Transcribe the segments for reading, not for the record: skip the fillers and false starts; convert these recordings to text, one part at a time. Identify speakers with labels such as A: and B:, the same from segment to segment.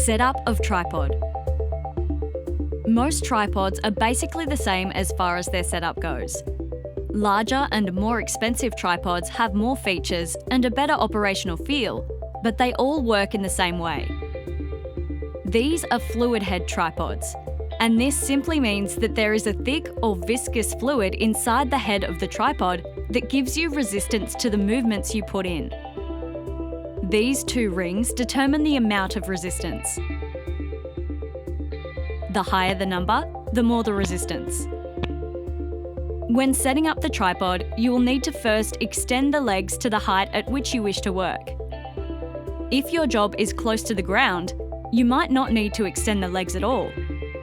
A: Setup of tripod. Most tripods are basically the same as far as their setup goes. Larger and more expensive tripods have more features and a better operational feel, but they all work in the same way. These are fluid head tripods, and this simply means that there is a thick or viscous fluid inside the head of the tripod that gives you resistance to the movements you put in. These two rings determine the amount of resistance. The higher the number, the more the resistance. When setting up the tripod, you will need to first extend the legs to the height at which you wish to work. If your job is close to the ground, you might not need to extend the legs at all.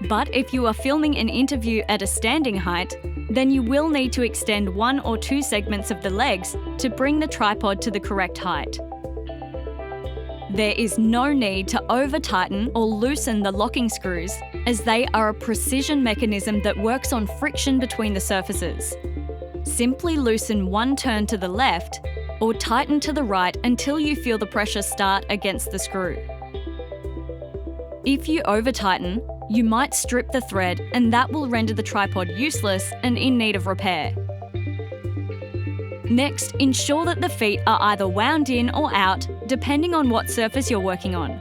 A: But if you are filming an interview at a standing height, then you will need to extend 1 or 2 segments of the legs to bring the tripod to the correct height. There is no need to over-tighten or loosen the locking screws, as they are a precision mechanism that works on friction between the surfaces. Simply loosen one turn to the left or tighten to the right until you feel the pressure start against the screw. If you over-tighten, you might strip the thread, and that will render the tripod useless and in need of repair. Next, ensure that the feet are either wound in or out, depending on what surface you're working on.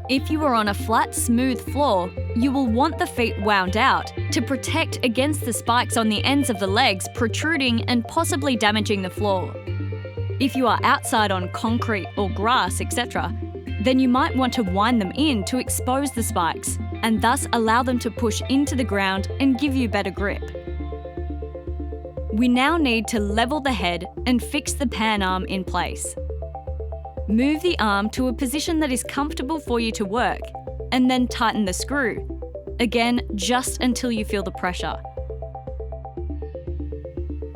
A: If you are on a flat, smooth floor, you will want the feet wound out to protect against the spikes on the ends of the legs protruding and possibly damaging the floor. If you are outside on concrete or grass, etc., then you might want to wind them in to expose the spikes and thus allow them to push into the ground and give you better grip. We now need to level the head and fix the pan arm in place. Move the arm to a position that is comfortable for you to work, and then tighten the screw. Again, just until you feel the pressure.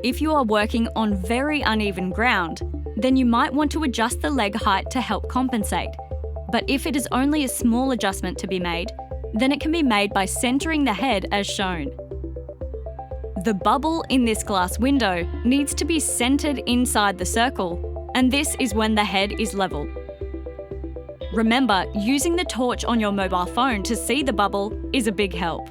A: If you are working on very uneven ground, then you might want to adjust the leg height to help compensate. But if it is only a small adjustment to be made, then it can be made by centering the head as shown. The bubble in this glass window needs to be centered inside the circle, and this is when the head is level. Remember, using the torch on your mobile phone to see the bubble is a big help.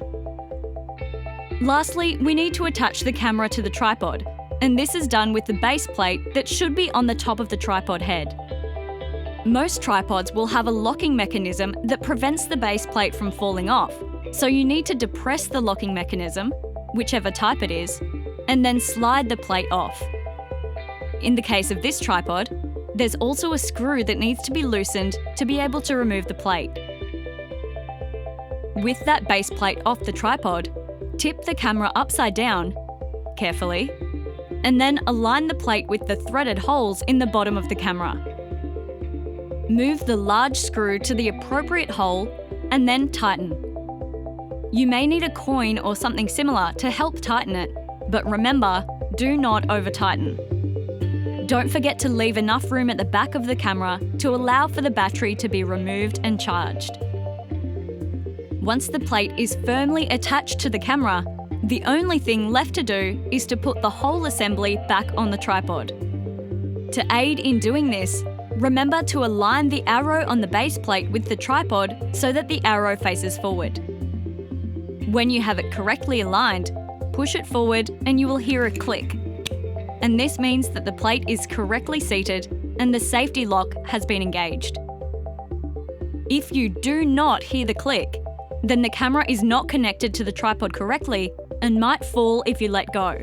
A: Lastly, we need to attach the camera to the tripod, and this is done with the base plate that should be on the top of the tripod head. Most tripods will have a locking mechanism that prevents the base plate from falling off, so you need to depress the locking mechanism, whichever type it is, and then slide the plate off. In the case of this tripod, there's also a screw that needs to be loosened to be able to remove the plate. With that base plate off the tripod, tip the camera upside down, carefully, and then align the plate with the threaded holes in the bottom of the camera. Move the large screw to the appropriate hole and then tighten. You may need a coin or something similar to help tighten it, but remember, do not over-tighten. Don't forget to leave enough room at the back of the camera to allow for the battery to be removed and charged. Once the plate is firmly attached to the camera, the only thing left to do is to put the whole assembly back on the tripod. To aid in doing this, remember to align the arrow on the base plate with the tripod so that the arrow faces forward. When you have it correctly aligned, push it forward and you will hear a click. And this means that the plate is correctly seated and the safety lock has been engaged. If you do not hear the click, then the camera is not connected to the tripod correctly and might fall if you let go.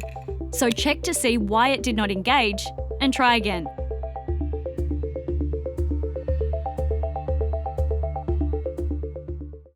A: So check to see why it did not engage and try again.